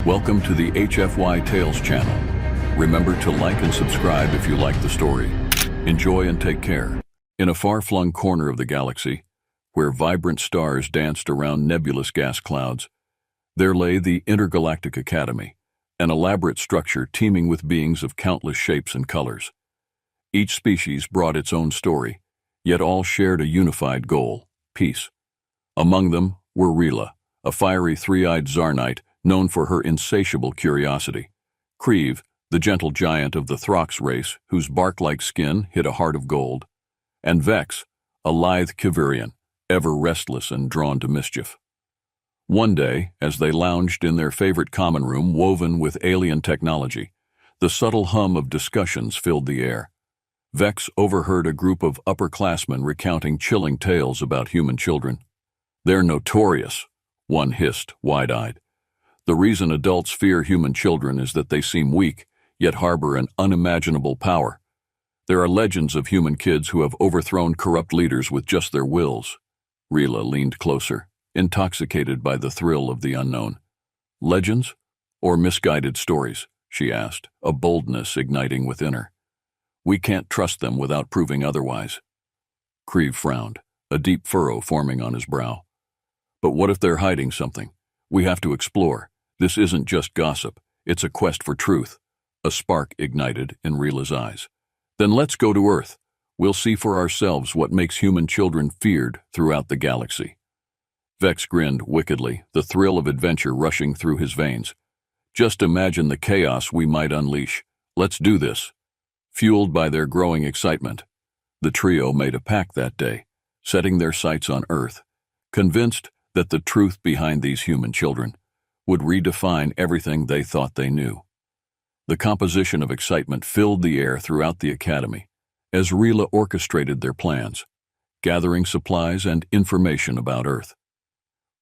Welcome to the HFY Tales channel. Remember to like and subscribe if you like the story. Enjoy and take care. In a far-flung corner of the galaxy, where vibrant stars danced around nebulous gas clouds, there lay the Intergalactic Academy, an elaborate structure teeming with beings of countless shapes and colors. Each species brought its own story, yet all shared a unified goal: peace. Among them were Rila, a fiery three-eyed Zarnite known for her insatiable curiosity; Creve, the gentle giant of the Throx race whose bark-like skin hid a heart of gold; and Vex, a lithe Kivirian, ever restless and drawn to mischief. One day, as they lounged in their favorite common room woven with alien technology, the subtle hum of discussions filled the air. Vex overheard a group of upperclassmen recounting chilling tales about human children. "They're notorious," one hissed, wide-eyed. "The reason adults fear human children is that they seem weak, yet harbor an unimaginable power. There are legends of human kids who have overthrown corrupt leaders with just their wills." Rila leaned closer, intoxicated by the thrill of the unknown. "Legends or misguided stories?" she asked, a boldness igniting within her. "We can't trust them without proving otherwise." Creve frowned, a deep furrow forming on his brow. "But what if they're hiding something? We have to explore. This isn't just gossip, it's a quest for truth." A spark ignited in Rila's eyes. "Then let's go to Earth. We'll see for ourselves what makes human children feared throughout the galaxy." Vex grinned wickedly, the thrill of adventure rushing through his veins. "Just imagine the chaos we might unleash. Let's do this." Fueled by their growing excitement, the trio made a pact that day, setting their sights on Earth, convinced that the truth behind these human children would redefine everything they thought they knew. The composition of excitement filled the air throughout the academy as Rila orchestrated their plans, gathering supplies and information about Earth.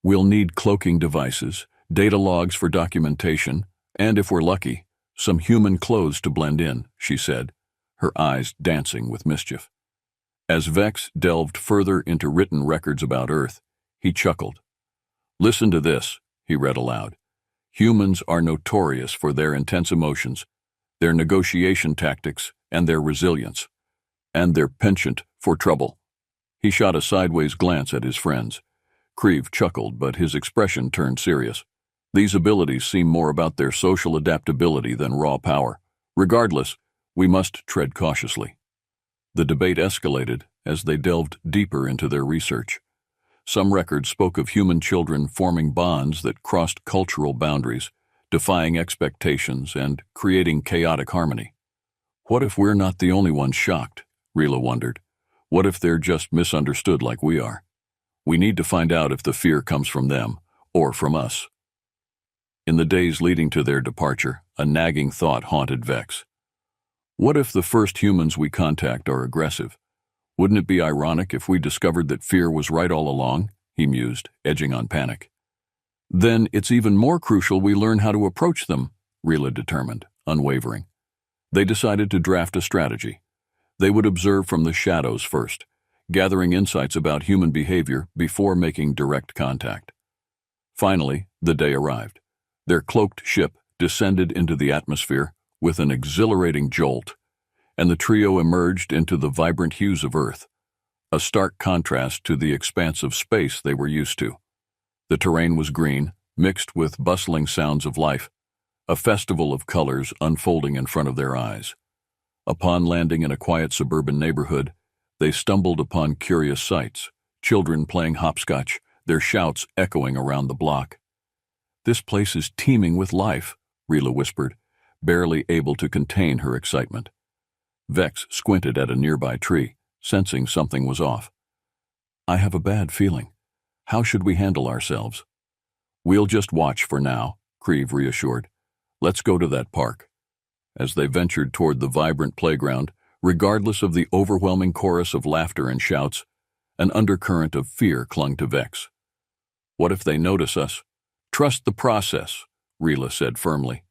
"We'll need cloaking devices, data logs for documentation, and if we're lucky, some human clothes to blend in," she said, her eyes dancing with mischief. As Vex delved further into written records about Earth, he chuckled. "Listen to this," he read aloud. "Humans are notorious for their intense emotions, their negotiation tactics, and their resilience. And their penchant for trouble." He shot a sideways glance at his friends. Creve chuckled, but his expression turned serious. "These abilities seem more about their social adaptability than raw power. Regardless, we must tread cautiously." The debate escalated as they delved deeper into their research. Some records spoke of human children forming bonds that crossed cultural boundaries, defying expectations and creating chaotic harmony. "What if we're not the only ones shocked?" Rila wondered. "What if they're just misunderstood like we are? We need to find out if the fear comes from them or from us." In the days leading to their departure, a nagging thought haunted Vex. "What if the first humans we contact are aggressive? Wouldn't it be ironic if we discovered that fear was right all along?" he mused, edging on panic. "Then it's even more crucial we learn how to approach them," Rila determined, unwavering. They decided to draft a strategy. They would observe from the shadows first, gathering insights about human behavior before making direct contact. Finally, the day arrived. Their cloaked ship descended into the atmosphere with an exhilarating jolt, and the trio emerged into the vibrant hues of Earth, a stark contrast to the expanse of space they were used to. The terrain was green, mixed with bustling sounds of life, a festival of colors unfolding in front of their eyes. Upon landing in a quiet suburban neighborhood, they stumbled upon curious sights: children playing hopscotch, their shouts echoing around the block. "This place is teeming with life," Rila whispered, barely able to contain her excitement. Vex squinted at a nearby tree, sensing something was off. "I have a bad feeling. How should we handle ourselves?" "We'll just watch for now," Creve reassured. "Let's go to that park." As they ventured toward the vibrant playground, regardless of the overwhelming chorus of laughter and shouts, an undercurrent of fear clung to Vex. "What if they notice us?" "Trust the process," Rila said firmly.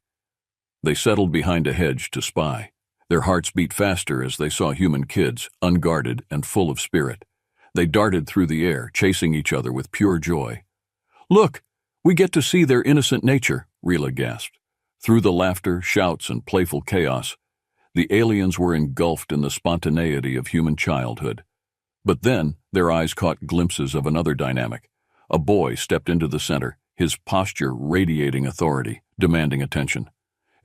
They settled behind a hedge to spy. Their hearts beat faster as they saw human kids, unguarded and full of spirit. They darted through the air, chasing each other with pure joy. "Look, we get to see their innocent nature," Rila gasped. Through the laughter, shouts, and playful chaos, the aliens were engulfed in the spontaneity of human childhood. But then, their eyes caught glimpses of another dynamic. A boy stepped into the center, his posture radiating authority, demanding attention.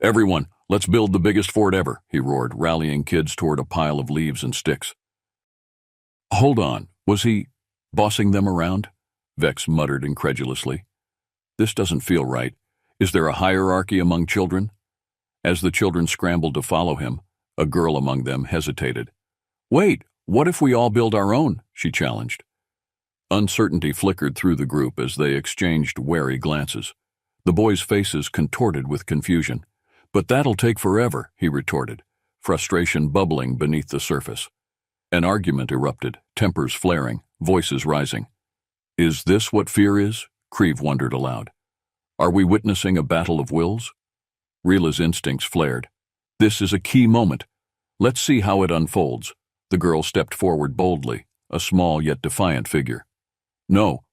"Everyone, let's build the biggest fort ever," he roared, rallying kids toward a pile of leaves and sticks. "Hold on, was he bossing them around?" Vex muttered incredulously. "This doesn't feel right. Is there a hierarchy among children?" As the children scrambled to follow him, a girl among them hesitated. "Wait, what if we all build our own?" she challenged. Uncertainty flickered through the group as they exchanged wary glances. The boys' faces contorted with confusion. "But that'll take forever," he retorted, frustration bubbling beneath the surface. An argument erupted, tempers flaring, voices rising. "Is this what fear is?" Creve wondered aloud. "Are we witnessing a battle of wills?" Rila's instincts flared. "This is a key moment. Let's see how it unfolds." The girl stepped forward boldly, a small yet defiant figure. "No.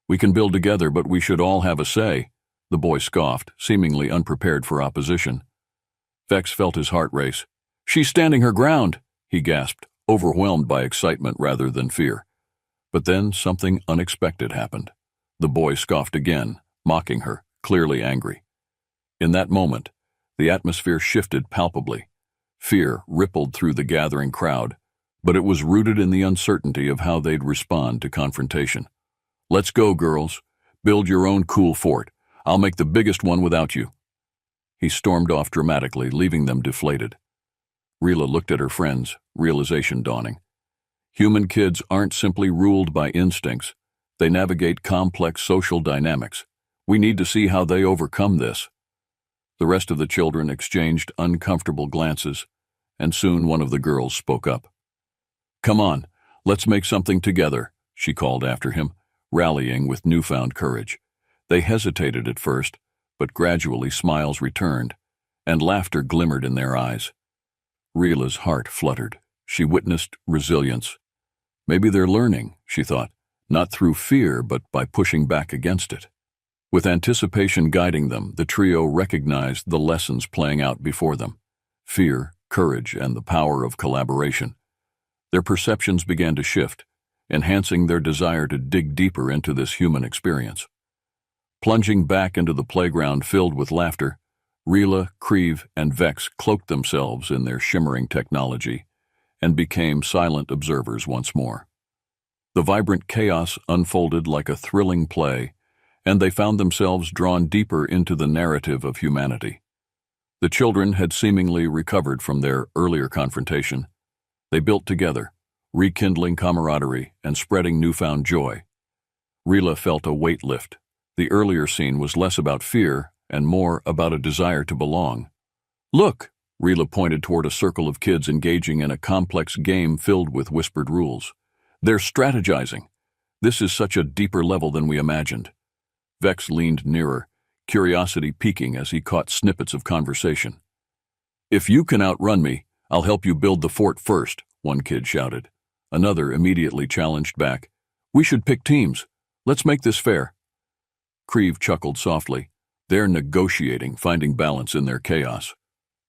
We can build together, but we should all have a say," the boy scoffed, seemingly unprepared for opposition. Vex felt his heart race. "She's standing her ground," he gasped, overwhelmed by excitement rather than fear. But then something unexpected happened. The boy scoffed again, mocking her, clearly angry. In that moment, the atmosphere shifted palpably. Fear rippled through the gathering crowd, but it was rooted in the uncertainty of how they'd respond to confrontation. "Let's go, girls. Build your own cool fort. I'll make the biggest one without you." He stormed off dramatically, leaving them deflated. Rila looked at her friends, realization dawning. Human kids aren't simply ruled by instincts. They navigate complex social dynamics. We need to see how they overcome this. The rest of the children exchanged uncomfortable glances, and soon one of the girls spoke up. "Come on, let's make something together," she called after him, rallying with newfound courage. They hesitated at first, but gradually smiles returned, and laughter glimmered in their eyes. Rila's heart fluttered. She witnessed resilience. Maybe they're learning, she thought, not through fear, but by pushing back against it. With anticipation guiding them, the trio recognized the lessons playing out before them: fear, courage, and the power of collaboration. Their perceptions began to shift, enhancing their desire to dig deeper into this human experience. Plunging back into the playground filled with laughter, Rila, Creve, and Vex cloaked themselves in their shimmering technology and became silent observers once more. The vibrant chaos unfolded like a thrilling play, and they found themselves drawn deeper into the narrative of humanity. The children had seemingly recovered from their earlier confrontation. They built together, rekindling camaraderie and spreading newfound joy. Rila felt a weight lift. The earlier scene was less about fear and more about a desire to belong. "Look!" Rila pointed toward a circle of kids engaging in a complex game filled with whispered rules. "They're strategizing. This is such a deeper level than we imagined." Vex leaned nearer, curiosity piquing as he caught snippets of conversation. "If you can outrun me, I'll help you build the fort first," one kid shouted. Another immediately challenged back. "We should pick teams. Let's make this fair." Creve chuckled softly. They're negotiating, finding balance in their chaos.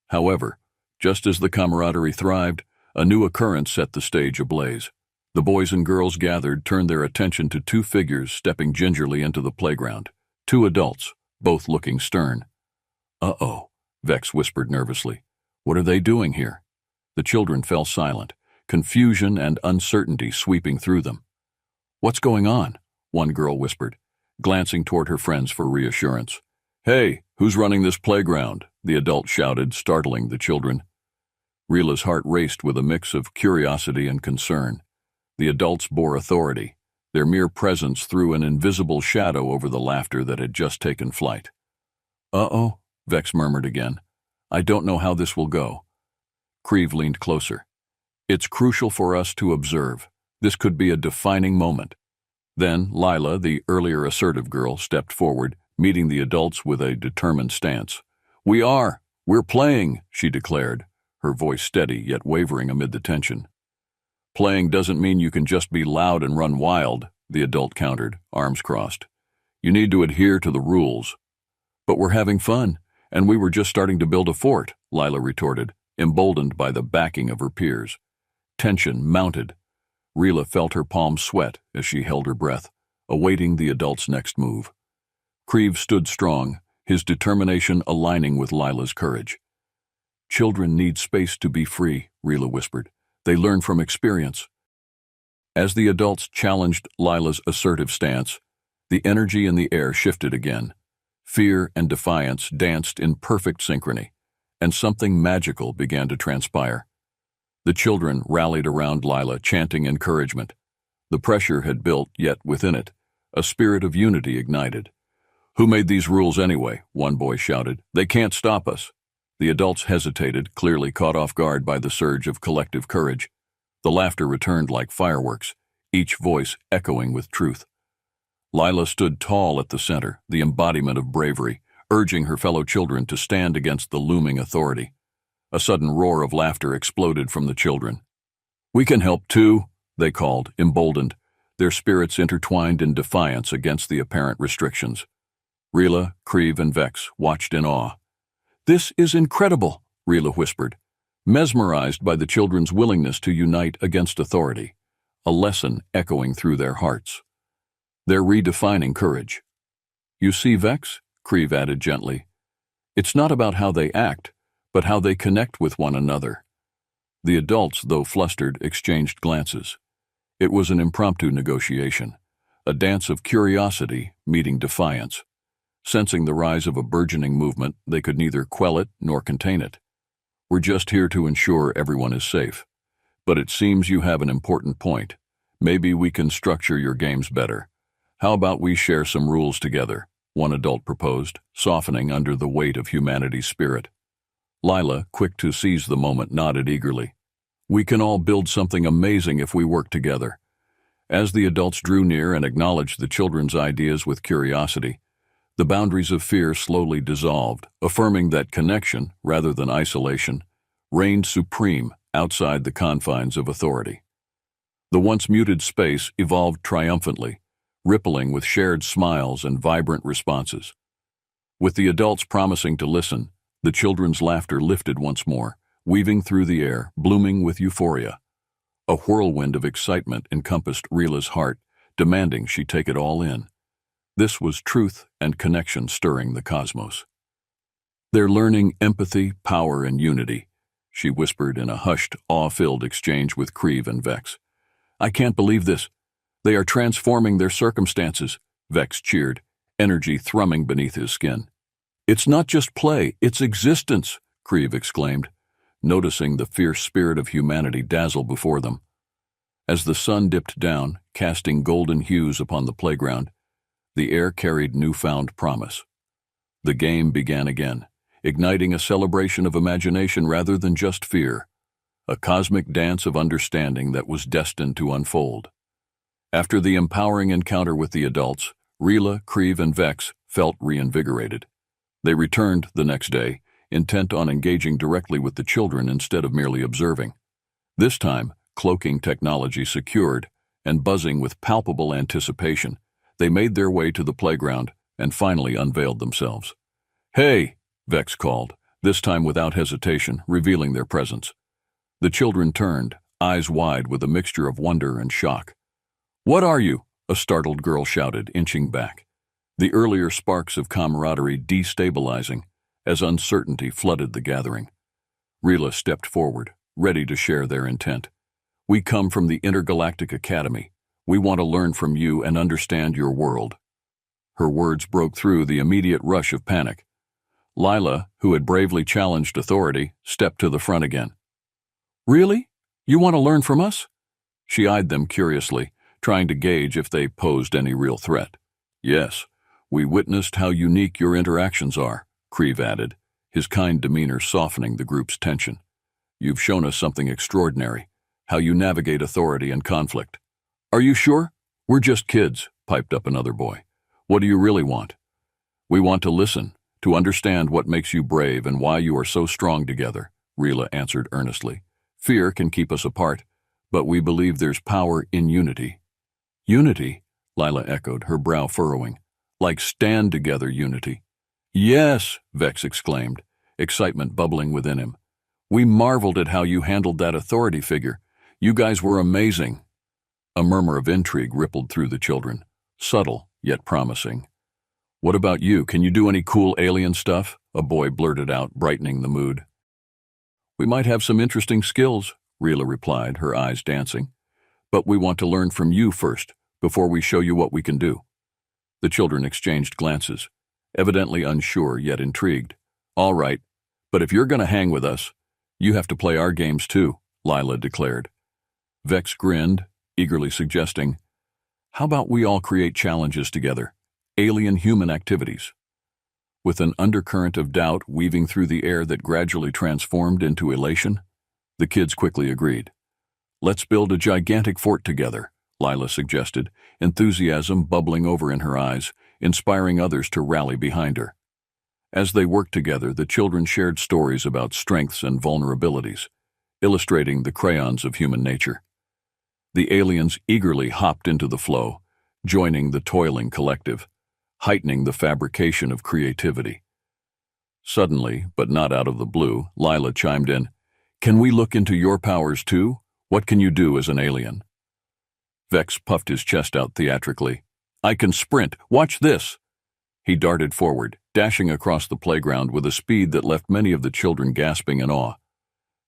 However, just as the camaraderie thrived, a new occurrence set the stage ablaze. The boys and girls gathered turned their attention to two figures stepping gingerly into the playground. Two adults, both looking stern. "Uh-oh," Vex whispered nervously. "What are they doing here?" The children fell silent, confusion and uncertainty sweeping through them. "What's going on?" one girl whispered, glancing toward her friends for reassurance. "Hey, who's running this playground?" the adult shouted, startling the children. Rila's heart raced with a mix of curiosity and concern. The adults bore authority. Their mere presence threw an invisible shadow over the laughter that had just taken flight. "Uh-oh," Vex murmured again. "I don't know how this will go." Creve leaned closer. "It's crucial for us to observe. This could be a defining moment." Then Lila, the earlier assertive girl, stepped forward, meeting the adults with a determined stance. We're playing," she declared, her voice steady yet wavering amid the tension. "Playing doesn't mean you can just be loud and run wild," the adult countered, arms crossed. "You need to adhere to the rules." But we're having fun, and we were just starting to build a fort, Lila retorted, emboldened by the backing of her peers. Tension mounted. Rila felt her palms sweat as she held her breath, awaiting the adult's next move. Creve stood strong, his determination aligning with Lila's courage. Children need space to be free, Rila whispered. They learn from experience. As the adults challenged Lila's assertive stance, the energy in the air shifted again. Fear and defiance danced in perfect synchrony, and something magical began to transpire. The children rallied around Lila, chanting encouragement. The pressure had built, yet within it, a spirit of unity ignited. "Who made these rules anyway?" one boy shouted. "They can't stop us." The adults hesitated, clearly caught off guard by the surge of collective courage. The laughter returned like fireworks, each voice echoing with truth. Lila stood tall at the center, the embodiment of bravery, urging her fellow children to stand against the looming authority. A sudden roar of laughter exploded from the children. "We can help too," they called, emboldened, their spirits intertwined in defiance against the apparent restrictions. Rila, Creve, and Vex watched in awe. "This is incredible," Rila whispered, mesmerized by the children's willingness to unite against authority, a lesson echoing through their hearts. "They're redefining courage." "You see, Vex," Creve added gently, "it's not about how they act, but how they connect with one another." The adults, though flustered, exchanged glances. It was an impromptu negotiation, a dance of curiosity meeting defiance. Sensing the rise of a burgeoning movement, they could neither quell it nor contain it. "We're just here to ensure everyone is safe. But it seems you have an important point. Maybe we can structure your games better. How about we share some rules together?" one adult proposed, softening under the weight of humanity's spirit. Lila, quick to seize the moment, nodded eagerly. "We can all build something amazing if we work together." As the adults drew near and acknowledged the children's ideas with curiosity, the boundaries of fear slowly dissolved, affirming that connection, rather than isolation, reigned supreme outside the confines of authority. The once muted space evolved triumphantly, rippling with shared smiles and vibrant responses. With the adults promising to listen, the children's laughter lifted once more, weaving through the air, blooming with euphoria. A whirlwind of excitement encompassed Rila's heart, demanding she take it all in. This was truth and connection stirring the cosmos. "They're learning empathy, power, and unity," she whispered in a hushed, awe-filled exchange with Creve and Vex. "I can't believe this. They are transforming their circumstances," Vex cheered, energy thrumming beneath his skin. "It's not just play, it's existence," Creve exclaimed, noticing the fierce spirit of humanity dazzle before them. As the sun dipped down, casting golden hues upon the playground, the air carried newfound promise. The game began again, igniting a celebration of imagination rather than just fear, a cosmic dance of understanding that was destined to unfold. After the empowering encounter with the adults, Rila, Creve, and Vex felt reinvigorated. They returned the next day, intent on engaging directly with the children instead of merely observing. This time, cloaking technology secured and buzzing with palpable anticipation, they made their way to the playground and finally unveiled themselves. "Hey!" Vex called, this time without hesitation, revealing their presence. The children turned, eyes wide with a mixture of wonder and shock. "What are you?" a startled girl shouted, inching back. The earlier sparks of camaraderie destabilizing as uncertainty flooded the gathering. Rila stepped forward, ready to share their intent. "We come from the Intergalactic Academy. We want to learn from you and understand your world." Her words broke through the immediate rush of panic. Lila, who had bravely challenged authority, stepped to the front again. "Really? You want to learn from us?" She eyed them curiously, trying to gauge if they posed any real threat. "Yes, we witnessed how unique your interactions are," Creve added, his kind demeanor softening the group's tension. "You've shown us something extraordinary, how you navigate authority and conflict." "Are you sure?" "We're just kids," piped up another boy. "What do you really want?" "We want to listen, to understand what makes you brave and why you are so strong together," Rila answered earnestly. "Fear can keep us apart, but we believe there's power in unity." "Unity?" Lila echoed, her brow furrowing. "Like stand-together unity." Yes, Vex exclaimed, excitement bubbling within him. We marveled at how you handled that authority figure. You guys were amazing. A murmur of intrigue rippled through the children, subtle yet promising. What about you? Can you do any cool alien stuff? A boy blurted out, brightening the mood. We might have some interesting skills, Rila replied, her eyes dancing. But we want to learn from you first, before we show you what we can do. The children exchanged glances, evidently unsure yet intrigued. All right, but if you're going to hang with us, you have to play our games too, Lila declared. Vex grinned, eagerly suggesting, how about we all create challenges together, alien-human activities? With an undercurrent of doubt weaving through the air that gradually transformed into elation, the kids quickly agreed. Let's build a gigantic fort together, Lila suggested, enthusiasm bubbling over in her eyes, inspiring others to rally behind her. As they worked together, the children shared stories about strengths and vulnerabilities, illustrating the crayons of human nature. The aliens eagerly hopped into the flow, joining the toiling collective, heightening the fabrication of creativity. Suddenly, but not out of the blue, Lila chimed in, Can we look into your powers too? What can you do as an alien? Vex puffed his chest out theatrically. I can sprint. Watch this. He darted forward, dashing across the playground with a speed that left many of the children gasping in awe.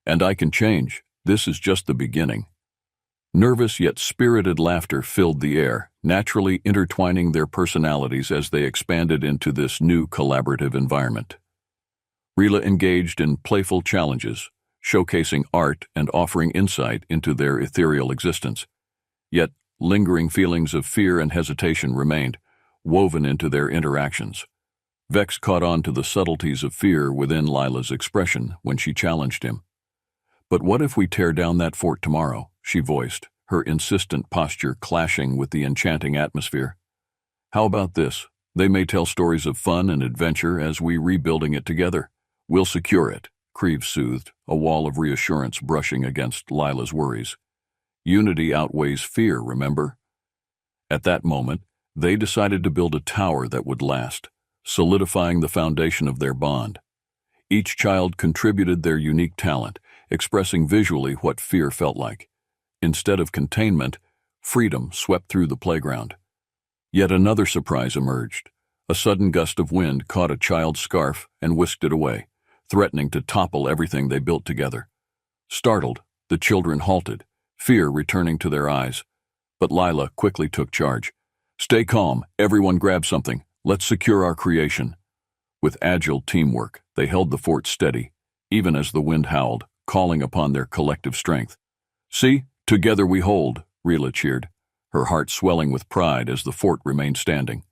And I can change. This is just the beginning. Nervous yet spirited laughter filled the air, naturally intertwining their personalities as they expanded into this new collaborative environment. Rila engaged in playful challenges, showcasing art and offering insight into their ethereal existence. Yet, lingering feelings of fear and hesitation remained, woven into their interactions. Vex caught on to the subtleties of fear within Lila's expression when she challenged him. But what if we tear down that fort tomorrow? She voiced, her insistent posture clashing with the enchanting atmosphere. How about this? They may tell stories of fun and adventure as we rebuilding it together. We'll secure it, Creve soothed, a wall of reassurance brushing against Lila's worries. Unity outweighs fear, remember? At that moment, they decided to build a tower that would last, solidifying the foundation of their bond. Each child contributed their unique talent, expressing visually what fear felt like. Instead of containment, freedom swept through the playground. Yet another surprise emerged. A sudden gust of wind caught a child's scarf and whisked it away, threatening to topple everything they built together. Startled, the children halted, fear returning to their eyes. But Lila quickly took charge. Stay calm, everyone grab something. Let's secure our creation. With agile teamwork, they held the fort steady, even as the wind howled, calling upon their collective strength. See, together we hold, Rila cheered, her heart swelling with pride as the fort remained standing.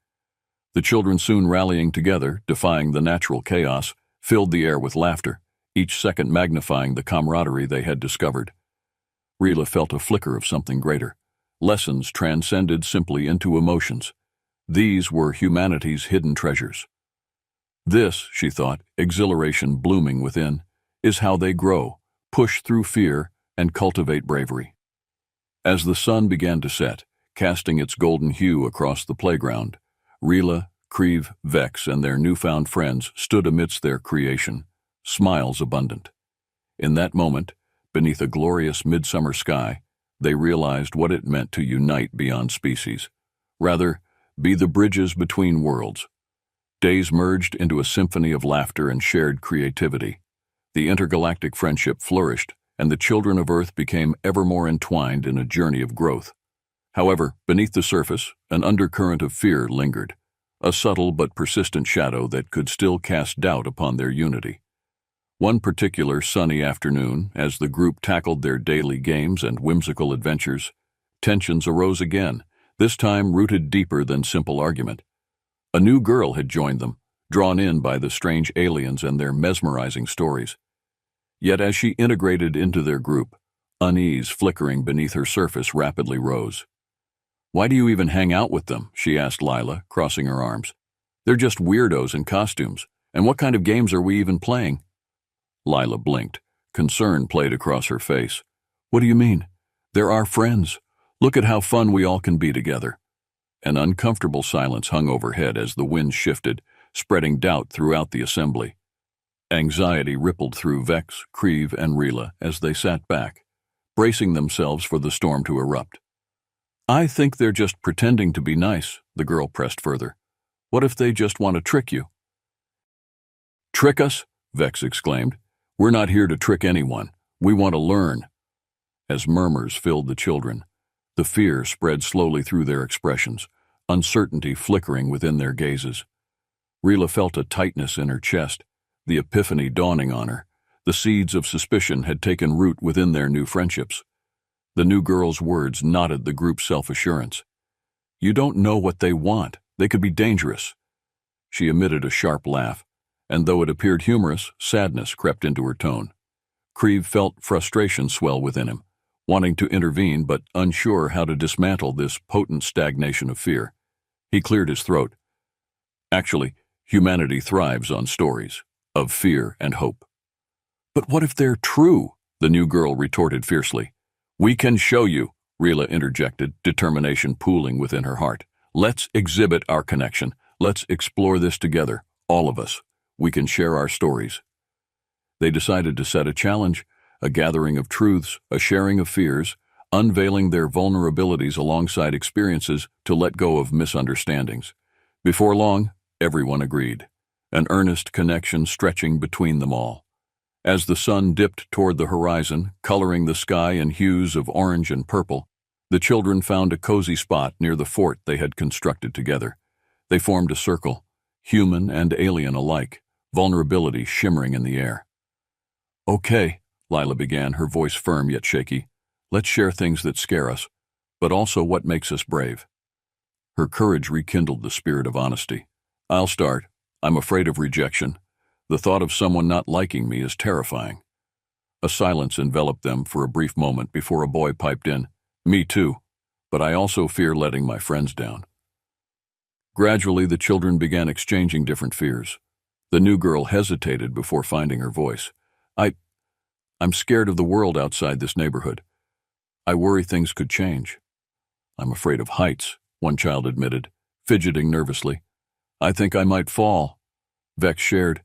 The children soon rallying together, defying the natural chaos, filled the air with laughter, each second magnifying the camaraderie they had discovered. Rila felt a flicker of something greater. Lessons transcended simply into emotions. These were humanity's hidden treasures. This, she thought, exhilaration blooming within, is how they grow, push through fear, and cultivate bravery. As the sun began to set, casting its golden hue across the playground, Rila, Creve, Vex, and their newfound friends stood amidst their creation, smiles abundant. In that moment, beneath a glorious midsummer sky, they realized what it meant to unite beyond species. Rather, be the bridges between worlds. Days merged into a symphony of laughter and shared creativity. The intergalactic friendship flourished, and the children of Earth became ever more entwined in a journey of growth. However, beneath the surface, an undercurrent of fear lingered, a subtle but persistent shadow that could still cast doubt upon their unity. One particular sunny afternoon, as the group tackled their daily games and whimsical adventures, tensions arose again, this time rooted deeper than simple argument. A new girl had joined them, drawn in by the strange aliens and their mesmerizing stories. Yet as she integrated into their group, unease flickering beneath her surface rapidly rose. Why do you even hang out with them? She asked Lila, crossing her arms. They're just weirdos in costumes, and what kind of games are we even playing? Lila blinked. Concern played across her face. What do you mean? They're our friends. Look at how fun we all can be together. An uncomfortable silence hung overhead as the wind shifted, spreading doubt throughout the assembly. Anxiety rippled through Vex, Creve, and Rila as they sat back, bracing themselves for the storm to erupt. "I think they're just pretending to be nice," the girl pressed further. "What if they just want to trick you?" "Trick us?" Vex exclaimed. "We're not here to trick anyone. We want to learn." As murmurs filled the children, the fear spread slowly through their expressions, uncertainty flickering within their gazes. Rila felt a tightness in her chest, the epiphany dawning on her. The seeds of suspicion had taken root within their new friendships. The new girl's words knotted the group's self-assurance. "You don't know what they want. They could be dangerous." She emitted a sharp laugh, and though it appeared humorous, sadness crept into her tone. Creve felt frustration swell within him, wanting to intervene but unsure how to dismantle this potent stagnation of fear. He cleared his throat. "Actually, humanity thrives on stories of fear and hope." "But what if they're true?" the new girl retorted fiercely. "We can show you," Rila interjected, determination pooling within her heart. "Let's exhibit our connection. Let's explore this together, all of us. We can share our stories." They decided to set a challenge, a gathering of truths, a sharing of fears, unveiling their vulnerabilities alongside experiences to let go of misunderstandings. Before long, everyone agreed, an earnest connection stretching between them all. As the sun dipped toward the horizon, coloring the sky in hues of orange and purple, the children found a cozy spot near the fort they had constructed together. They formed a circle, human and alien alike, vulnerability shimmering in the air. "Okay," Lila began, her voice firm yet shaky. "Let's share things that scare us, but also what makes us brave." Her courage rekindled the spirit of honesty. "I'll start. I'm afraid of rejection. The thought of someone not liking me is terrifying." A silence enveloped them for a brief moment before a boy piped in, "Me too, but I also fear letting my friends down." Gradually, the children began exchanging different fears. The new girl hesitated before finding her voice. I'm scared of the world outside this neighborhood. I worry things could change." "I'm afraid of heights," one child admitted, fidgeting nervously. "I think I might fall." Vex shared,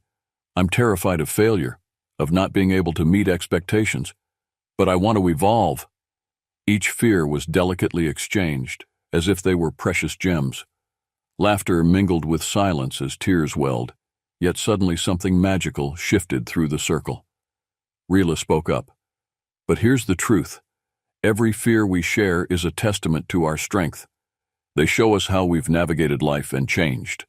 "I'm terrified of failure, of not being able to meet expectations, but I want to evolve." Each fear was delicately exchanged, as if they were precious gems. Laughter mingled with silence as tears welled, yet suddenly something magical shifted through the circle. Rila spoke up. "But here's the truth. Every fear we share is a testament to our strength. They show us how we've navigated life and changed."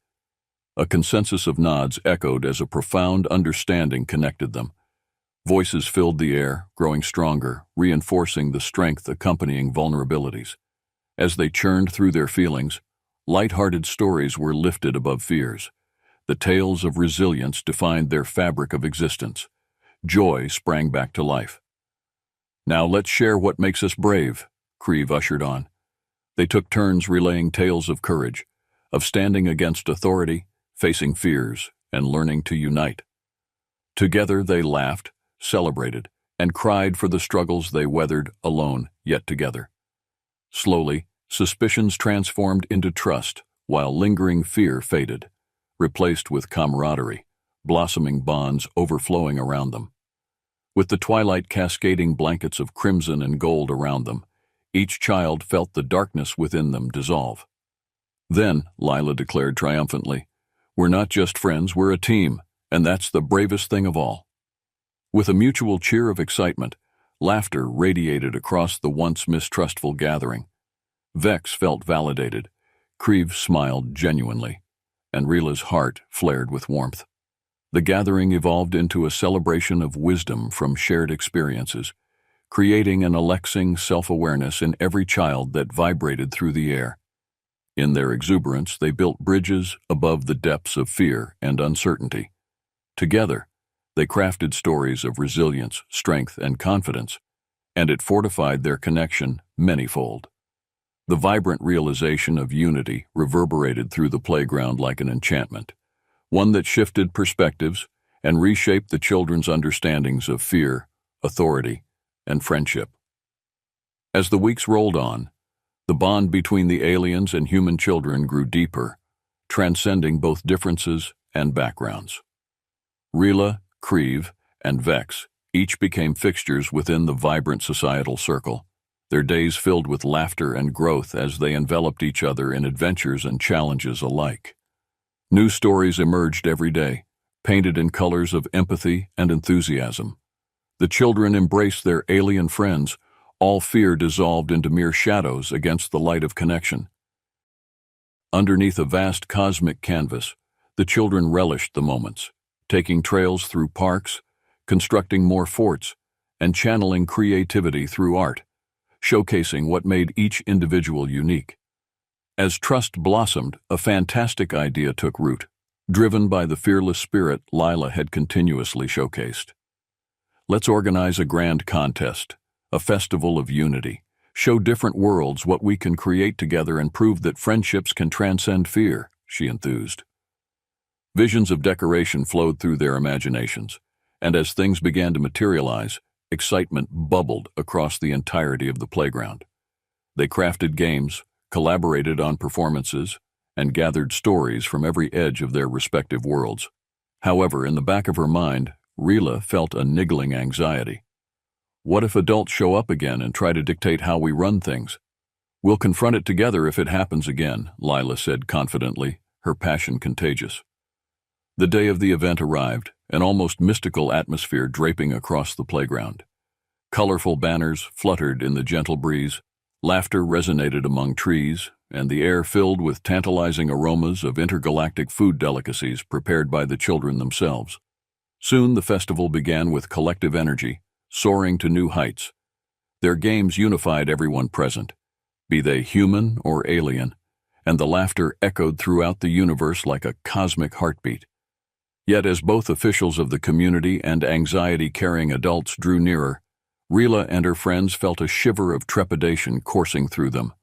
A consensus of nods echoed as a profound understanding connected them. Voices filled the air, growing stronger, reinforcing the strength accompanying vulnerabilities. As they churned through their feelings, light-hearted stories were lifted above fears. The tales of resilience defined their fabric of existence. Joy sprang back to life. "Now let's share what makes us brave," Creve ushered on. They took turns relaying tales of courage, of standing against authority, facing fears, and learning to unite. Together they laughed, celebrated, and cried for the struggles they weathered alone, yet together. Slowly, suspicions transformed into trust, while lingering fear faded, replaced with camaraderie, blossoming bonds overflowing around them. With the twilight cascading blankets of crimson and gold around them, each child felt the darkness within them dissolve. "Then," Lila declared triumphantly, "we're not just friends, we're a team, and that's the bravest thing of all." With a mutual cheer of excitement, laughter radiated across the once mistrustful gathering. Vex felt validated, Creve smiled genuinely, and Rila's heart flared with warmth. The gathering evolved into a celebration of wisdom from shared experiences, creating an alexing self-awareness in every child that vibrated through the air. In their exuberance, they built bridges above the depths of fear and uncertainty. Together, they crafted stories of resilience, strength, and confidence, and it fortified their connection manyfold. The vibrant realization of unity reverberated through the playground like an enchantment, one that shifted perspectives and reshaped the children's understandings of fear, authority, and friendship. As the weeks rolled on, the bond between the aliens and human children grew deeper, transcending both differences and backgrounds. Rila, Creve, and Vex each became fixtures within the vibrant societal circle, their days filled with laughter and growth as they enveloped each other in adventures and challenges alike. New stories emerged every day, painted in colors of empathy and enthusiasm. The children embraced their alien friends, all fear dissolved into mere shadows against the light of connection. Underneath a vast cosmic canvas, the children relished the moments, taking trails through parks, constructing more forts, and channeling creativity through art, showcasing what made each individual unique. As trust blossomed, a fantastic idea took root, driven by the fearless spirit Lila had continuously showcased. Let's organize a grand contest, a festival of unity, show different worlds what we can create together and prove that friendships can transcend fear, she enthused. Visions of decoration flowed through their imaginations, and as things began to materialize, excitement bubbled across the entirety of the playground. They crafted games, collaborated on performances, and gathered stories from every edge of their respective worlds. However, in the back of her mind, Rila felt a niggling anxiety. What if adults show up again and try to dictate how we run things? We'll confront it together if it happens again, Lila said confidently, her passion contagious. The day of the event arrived, an almost mystical atmosphere draping across the playground. Colorful banners fluttered in the gentle breeze, laughter resonated among trees, and the air filled with tantalizing aromas of intergalactic food delicacies prepared by the children themselves. Soon the festival began with collective energy, soaring to new heights. Their games unified everyone present, be they human or alien, and the laughter echoed throughout the universe like a cosmic heartbeat. Yet as both officials of the community and anxiety-carrying adults drew nearer, Rila and her friends felt a shiver of trepidation coursing through them.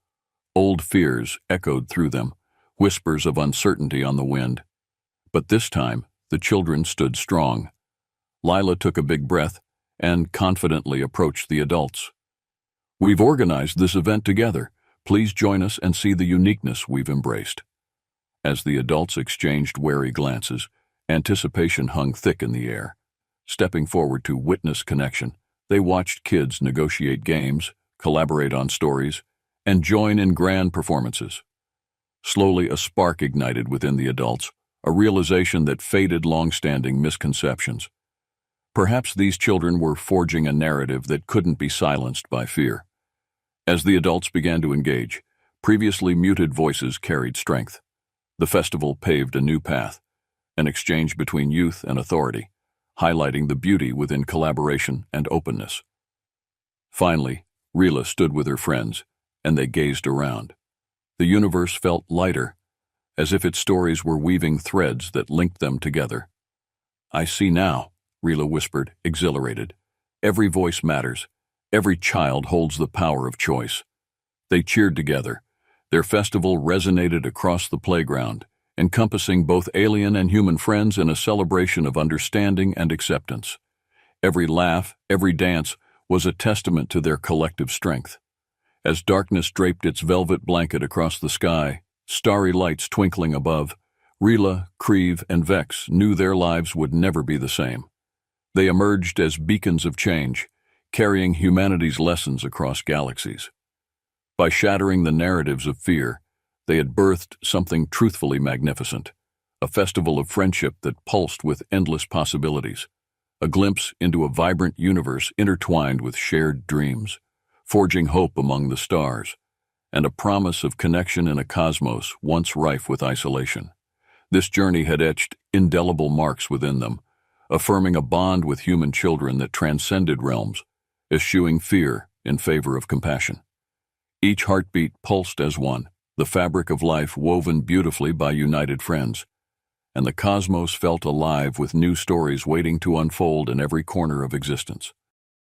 Old fears echoed through them, whispers of uncertainty on the wind. But this time, the children stood strong. Lila took a big breath and confidently approached the adults. "We've organized this event together. Please join us and see the uniqueness we've embraced." As the adults exchanged wary glances, anticipation hung thick in the air. Stepping forward to witness connection, they watched kids negotiate games, collaborate on stories, and join in grand performances. Slowly, a spark ignited within the adults, a realization that faded long-standing misconceptions. Perhaps these children were forging a narrative that couldn't be silenced by fear. As the adults began to engage, previously muted voices carried strength. The festival paved a new path, an exchange between youth and authority, highlighting the beauty within collaboration and openness. Finally, Rila stood with her friends, and they gazed around. The universe felt lighter, as if its stories were weaving threads that linked them together. "I see now," Rila whispered, exhilarated. "Every voice matters. Every child holds the power of choice." They cheered together. Their festival resonated across the playground, encompassing both alien and human friends in a celebration of understanding and acceptance. Every laugh, every dance, was a testament to their collective strength. As darkness draped its velvet blanket across the sky, starry lights twinkling above, Rila, Creve, and Vex knew their lives would never be the same. They emerged as beacons of change, carrying humanity's lessons across galaxies. By shattering the narratives of fear, they had birthed something truthfully magnificent, a festival of friendship that pulsed with endless possibilities, a glimpse into a vibrant universe intertwined with shared dreams, forging hope among the stars, and a promise of connection in a cosmos once rife with isolation. This journey had etched indelible marks within them, affirming a bond with human children that transcended realms, eschewing fear in favor of compassion. Each heartbeat pulsed as one, the fabric of life woven beautifully by united friends, and the cosmos felt alive with new stories waiting to unfold in every corner of existence.